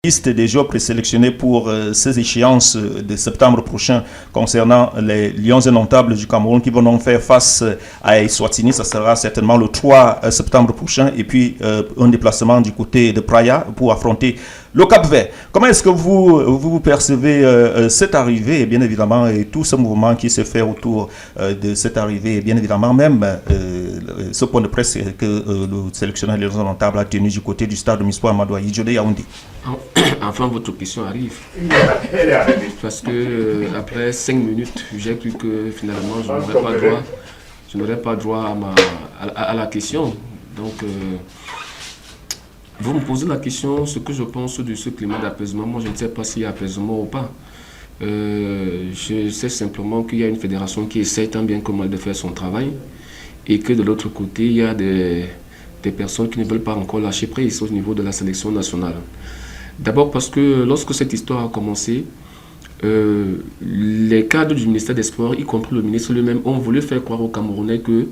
Liste des joueurs présélectionnés pour ces échéances de septembre prochain concernant les Lions indomptables du Cameroun qui vont donc faire face à Eswatini. Ça sera certainement le 3 septembre prochain. Et puis un déplacement du côté de Praia pour affronter le Cap-Vert. Comment est-ce que vous percevez cette arrivée et bien évidemment et tout ce mouvement qui se fait autour de cette arrivée et bien évidemment même ce point de presse que le sélectionneur des Lions indomptables a tenu du côté du stade de Mispo Amadou Ahidjo de Yaoundé? Enfin, votre question arrive. Parce que après 5 minutes, j'ai cru que finalement, je n'aurais pas droit à la question. Donc, vous me posez la question, ce que je pense de ce climat d'apaisement. Moi, je ne sais pas s'il y a apaisement ou pas. Je sais simplement qu'il y a une fédération qui essaie tant bien que mal de faire son travail et que de l'autre côté, il y a des personnes qui ne veulent pas encore lâcher prise au niveau de la sélection nationale. D'abord parce que lorsque cette histoire a commencé, les cadres du ministère des Sports, y compris le ministre lui-même, ont voulu faire croire aux Camerounais que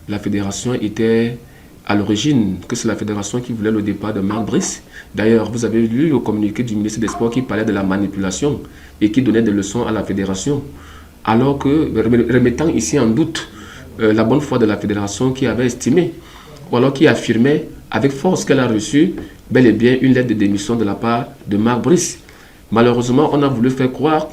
la fédération était à l'origine, que c'est la fédération qui voulait le départ de Marc Brice. D'ailleurs, vous avez lu le communiqué du ministre des Sports qui parlait de la manipulation et qui donnait des leçons à la fédération. Alors que, remettant ici en doute la bonne foi de la fédération qui avait estimé, ou alors qui affirmait avec force qu'elle a reçu bel et bien une lettre de démission de la part de Marc Brice. Malheureusement, on a voulu faire croire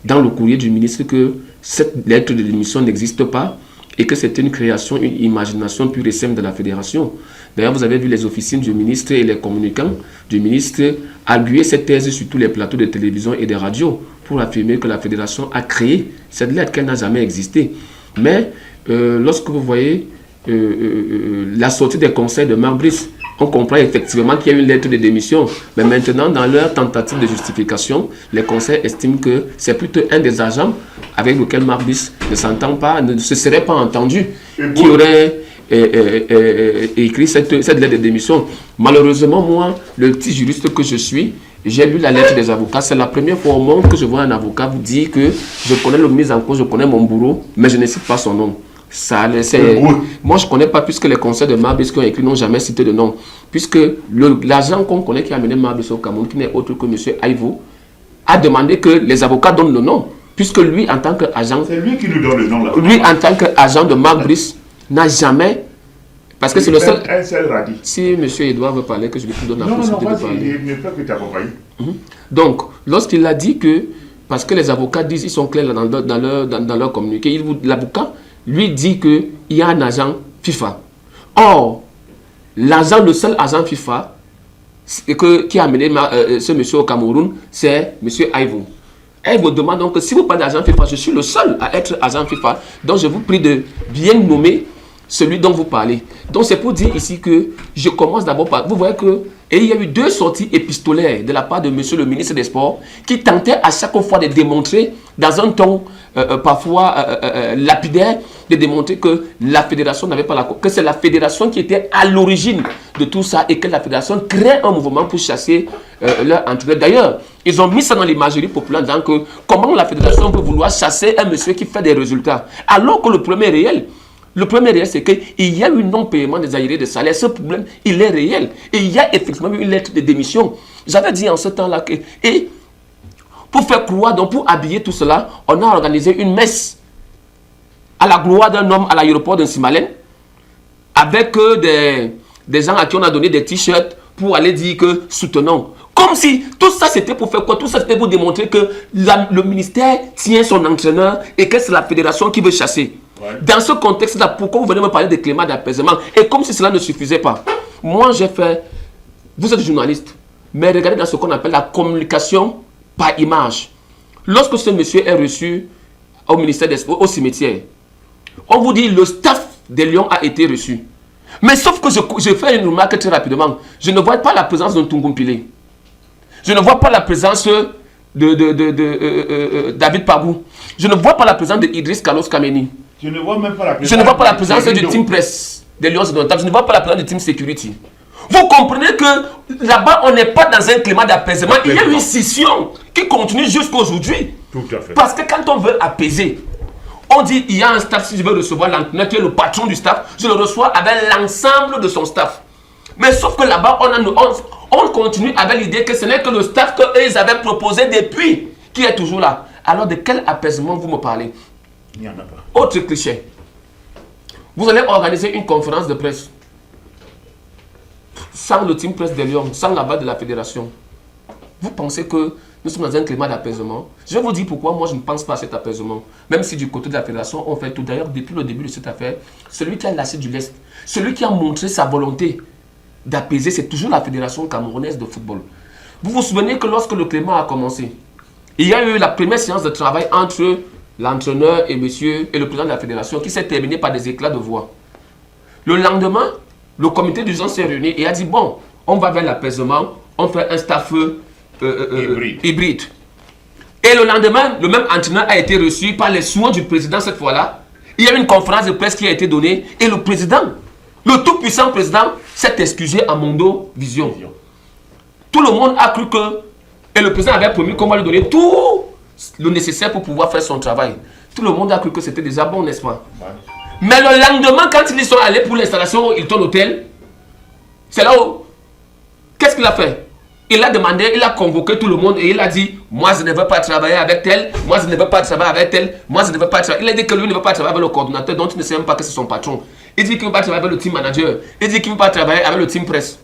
dans le courrier du ministre que cette lettre de démission n'existe pas et que c'est une création, une imagination pure et simple de la fédération. D'ailleurs, vous avez vu les officines du ministre et les communicants du ministre arguer cette thèse sur tous les plateaux de télévision et de radio pour affirmer que la fédération a créé cette lettre qu'elle n'a jamais existé. Mais lorsque vous voyez la sortie des conseils de Marc Brice, on comprend effectivement qu'il y a une lettre de démission. Mais maintenant, dans leur tentative de justification, les conseils estiment que c'est plutôt un des agents avec lequel Marc Brice ne s'entend pas, ne se serait pas entendu, qui aurait écrit cette lettre de démission. Malheureusement, moi, le petit juriste que je suis, j'ai lu la lettre des avocats. C'est la première fois au monde que je vois un avocat vous dire que je connais le mise en cause, je connais mon bourreau, mais je ne cite pas son nom. Moi, je ne connais pas, puisque les conseils de Marc Brice qui ont écrit n'ont jamais cité de nom. Puisque l'agent qu'on connaît qui a amené Marc Brice au Cameroun, qui n'est autre que M. Aivo, a demandé que les avocats donnent le nom. Puisque lui, en tant qu'agent... C'est lui qui nous donne le nom. Là. Lui, en tant qu'agent de Marc Brice, n'a jamais... Parce que c'est le seul... Un seul radis. Si M. Edouard veut parler, que je lui donne la possibilité de parler. Non, il ne peut que t'accompagner. Donc, lorsqu'il a dit que... Parce que les avocats disent, ils sont clairs dans leur communiqué, l'avocat lui dit qu'il y a un agent FIFA. Or, le seul agent FIFA qui a amené ce monsieur au Cameroun, c'est monsieur Aivo. Aivo demande donc que si vous parlez d'agent FIFA, je suis le seul à être agent FIFA. Donc, je vous prie de bien nommer celui dont vous parlez. Donc, c'est pour dire ici que je commence d'abord par... Vous voyez que il y a eu 2 sorties épistolaires de la part de monsieur le ministre des Sports qui tentaient à chaque fois de démontrer, dans un ton parfois lapidaire, de démontrer que la fédération n'avait pas que c'est la fédération qui était à l'origine de tout ça et que la fédération crée un mouvement pour chasser leur entraîneur. D'ailleurs, ils ont mis ça dans l'imagerie populaire, donc comment la fédération peut vouloir chasser un monsieur qui fait des résultats, alors que le problème est réel. Le premier réel, c'est qu'il y a eu non-paiement des arriérés de salaire. Ce problème, il est réel. Et il y a effectivement une lettre de démission. J'avais dit en ce temps-là que... Et pour faire croire, donc pour habiller tout cela, on a organisé une messe à la gloire d'un homme à l'aéroport de Simalène, avec des gens à qui on a donné des t-shirts pour aller dire que soutenons. Comme si tout ça c'était pour faire quoi? Tout ça c'était pour démontrer que le ministère tient son entraîneur et que c'est la fédération qui veut chasser. Ouais. Dans ce contexte-là, pourquoi vous venez me parler de climat d'apaisement? Et comme si cela ne suffisait pas. Moi j'ai fait... Vous êtes journaliste, mais regardez dans ce qu'on appelle la communication par image. Lorsque ce monsieur est reçu au ministère des Sports, au cimetière, on vous dit le staff des Lions a été reçu. Mais sauf que je fais une remarque très rapidement. Je ne vois pas la présence de Tungumpile. Je ne vois pas la présence de David Pabou. Je ne vois pas la présence de Idriss Carlos Kameni. Je ne vois même pas la présence. Je ne vois pas la présence du team presse des Lions indomptables. Je ne vois pas la présence du team security. Vous comprenez que là-bas, on n'est pas dans un climat d'apaisement. Il y a une scission qui continue jusqu'à aujourd'hui. Tout à fait. Parce que quand on veut apaiser, on dit il y a un staff, si je veux recevoir l'entraîneur qui est le patron du staff, je le reçois avec l'ensemble de son staff. Mais sauf que là-bas, on continue avec l'idée que ce n'est que le staff qu'ils avaient proposé depuis qui est toujours là. Alors de quel apaisement vous me parlez? Il n'y en a pas. Autre cliché. Vous allez organiser une conférence de presse sans le team presse de Lyon, sans la base de la fédération. Vous pensez que nous sommes dans un climat d'apaisement? Je vais vous dire pourquoi moi je ne pense pas à cet apaisement. Même si du côté de la fédération, on fait tout. D'ailleurs, depuis le début de cette affaire, celui qui a lâché du lest, celui qui a montré sa volonté d'apaiser, c'est toujours la fédération camerounaise de football. Vous vous souvenez que lorsque le climat a commencé, il y a eu la première séance de travail entre l'entraîneur et le président de la fédération qui s'est terminée par des éclats de voix. Le lendemain, le comité d'urgence s'est réuni et a dit bon, on va vers l'apaisement, on fait un staff hybride. Et le lendemain, le même entraîneur a été reçu par les soins du président cette fois-là. Il y a eu une conférence de presse qui a été donnée et le président, le tout-puissant président, s'est excusé à Mondo Vision. Tout le monde a cru que, et le président avait promis qu'on va lui donner tout le nécessaire pour pouvoir faire son travail. Tout le monde a cru que c'était déjà bon, n'est-ce pas? Ouais. Mais le lendemain, quand ils sont allés pour l'installation au Hilton Hotel, c'est là où, qu'est-ce qu'il a fait? Il a demandé, il a convoqué tout le monde et il a dit, moi je ne veux pas travailler avec tel, moi je ne veux pas travailler avec tel, moi je ne veux pas travailler. Il a dit que lui ne veut pas travailler avec le coordinateur dont il ne sait même pas que c'est son patron. Il dit qu'il ne veut pas travailler avec le team manager. Il dit qu'il ne veut pas travailler avec le team presse.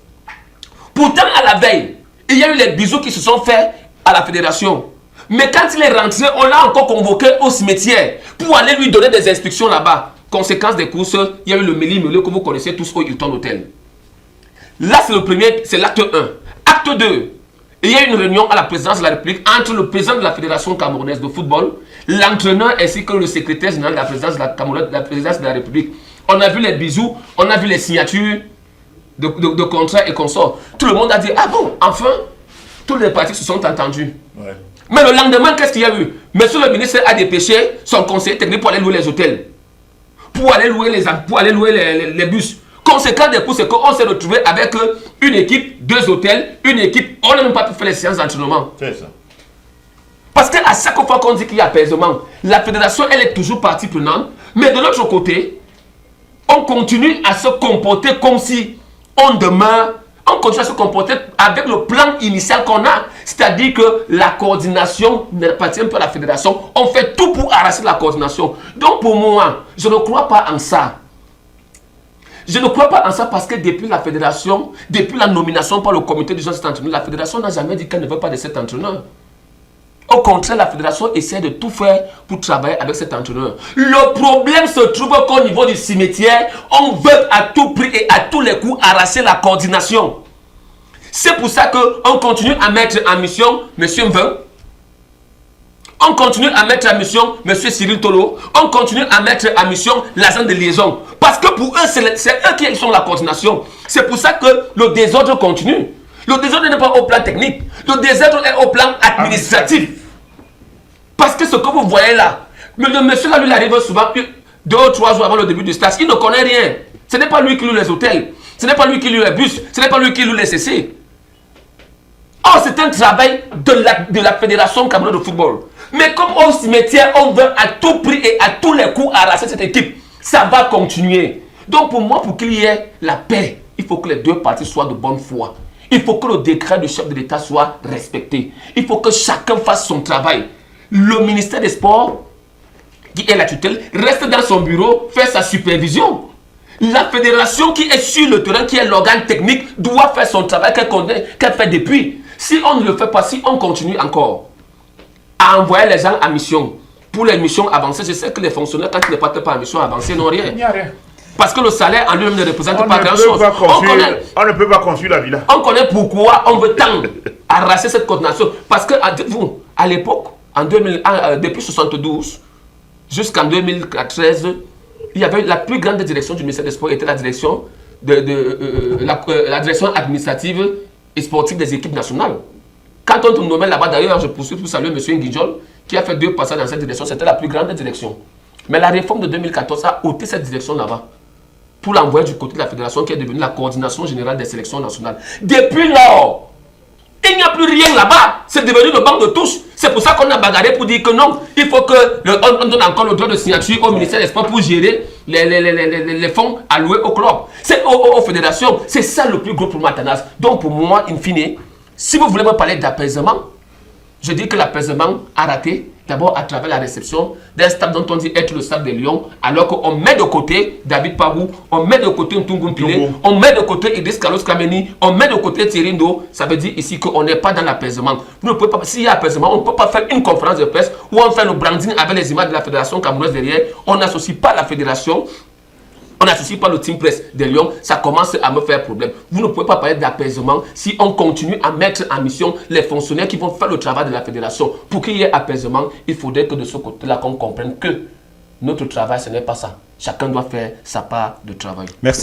Pourtant, à la veille, il y a eu les bisous qui se sont faits à la fédération. Mais quand il est rentré, on l'a encore convoqué au cimetière pour aller lui donner des instructions là-bas. Conséquence des courses, il y a eu le mêlé-mêlé que vous connaissez tous au Hilton Hotel. Là, c'est le premier, c'est l'acte 1. Acte 2, il y a une réunion à la présidence de la République entre le président de la Fédération camerounaise de football, l'entraîneur ainsi que le secrétaire général de la présidence de la République. On a vu les bisous, on a vu les signatures de contrats et consorts. Tout le monde a dit, ah bon, enfin, tous les partis se sont entendus. Ouais. Mais le lendemain, qu'est-ce qu'il y a eu? Monsieur le ministre a dépêché son conseiller technique pour aller louer les hôtels, pour aller louer les bus. Conséquence des coûts, c'est qu'on s'est retrouvé avec une équipe, 2 hôtels, une équipe, on n'a même pas pu faire les séances d'entraînement. C'est ça. Parce qu'à chaque fois qu'on dit qu'il y a apaisement, la fédération, elle est toujours partie prenante, mais de l'autre côté, on continue à se comporter comme si on demeure, on continue à se comporter avec le plan initial qu'on a. C'est-à-dire que la coordination n'appartient pas à la fédération. On fait tout pour arracher la coordination. Donc pour moi, je ne crois pas en ça. Je ne crois pas en ça parce que depuis la fédération, depuis la nomination par le comité de cet entraîneur, la fédération n'a jamais dit qu'elle ne veut pas de cet entraîneur. Au contraire, la fédération essaie de tout faire pour travailler avec cet entraîneur. Le problème se trouve qu'au niveau du cimetière, on veut à tout prix et à tous les coups arracher la coordination. C'est pour ça qu'on continue à mettre en mission M. Mvin. On continue à mettre en mission M. Cyril Tolo. On continue à mettre en mission l'agent de liaison. Parce que pour eux, c'est eux qui sont la coordination. C'est pour ça que le désordre continue. Le désordre n'est pas au plan technique. Le désordre est au plan administratif. Parce que ce que vous voyez là, le monsieur là, lui, il arrive souvent 2 ou 3 jours avant le début du stage. Il ne connaît rien. Ce n'est pas lui qui loue les hôtels. Ce n'est pas lui qui loue les bus. Ce n'est pas lui qui loue les CC. Oh, c'est un travail de la Fédération camerounaise de football. Mais comme au cimetière, on veut à tout prix et à tous les coups arracher cette équipe, ça va continuer. Donc pour moi, pour qu'il y ait la paix, il faut que les 2 parties soient de bonne foi. Il faut que le décret du chef de l'État soit respecté. Il faut que chacun fasse son travail. Le ministère des Sports, qui est la tutelle, reste dans son bureau, fait sa supervision. La fédération qui est sur le terrain, qui est l'organe technique, doit faire son travail qu'elle fait depuis. Si on ne le fait pas, si on continue encore à envoyer les gens en mission, pour les missions avancées, je sais que les fonctionnaires, quand ils ne partent pas en mission avancée, n'ont rien. Il n'y a rien. Parce que le salaire en lui-même ne représente pas grand-chose. On ne peut pas construire la villa. On connaît pourquoi on veut tant arracher cette coordination. Parce que, dites-vous, à l'époque, depuis 1972 jusqu'en 2013, il y avait la plus grande direction du ministère des Sports, était la direction, la direction administrative et sportive des équipes nationales. Quand on nommait là-bas, d'ailleurs, je poursuis pour saluer M. Nguidjol, qui a fait 2 passages dans cette direction, c'était la plus grande direction. Mais la réforme de 2014 a ôté cette direction là-bas pour l'envoyer du côté de la fédération qui est devenue la coordination générale des sélections nationales. Depuis lors, Il n'y a plus rien là-bas. C'est devenu le banc de touche. C'est pour ça qu'on a bagarré pour dire que non, il faut qu'on donne encore le droit de signature au ministère des Sports pour gérer les fonds alloués au club. C'est aux fédérations. C'est ça le plus gros problème, Athanas. Donc pour moi, in fine, si vous voulez me parler d'apaisement, je dis que l'apaisement a raté. D'abord à travers la réception d'un stade dont on dit être le stade de Lyon, alors qu'on met de côté David Pabou, on met de côté Ntungu Mpile, on met de côté Idriss Carlos Kameni, on met de côté Thierry Ndo. Ça veut dire ici qu'on n'est pas dans l'apaisement. Vous ne pouvez pas, s'il y a apaisement, on ne peut pas faire une conférence de presse où on fait le branding avec les images de la fédération camerounaise derrière. On n'associe pas la fédération. On n'associe pas le team press de Lyon, ça commence à me faire problème. Vous ne pouvez pas parler d'apaisement si on continue à mettre en mission les fonctionnaires qui vont faire le travail de la fédération. Pour qu'il y ait apaisement, il faudrait que de ce côté-là, qu'on comprenne que notre travail, ce n'est pas ça. Chacun doit faire sa part de travail. Merci.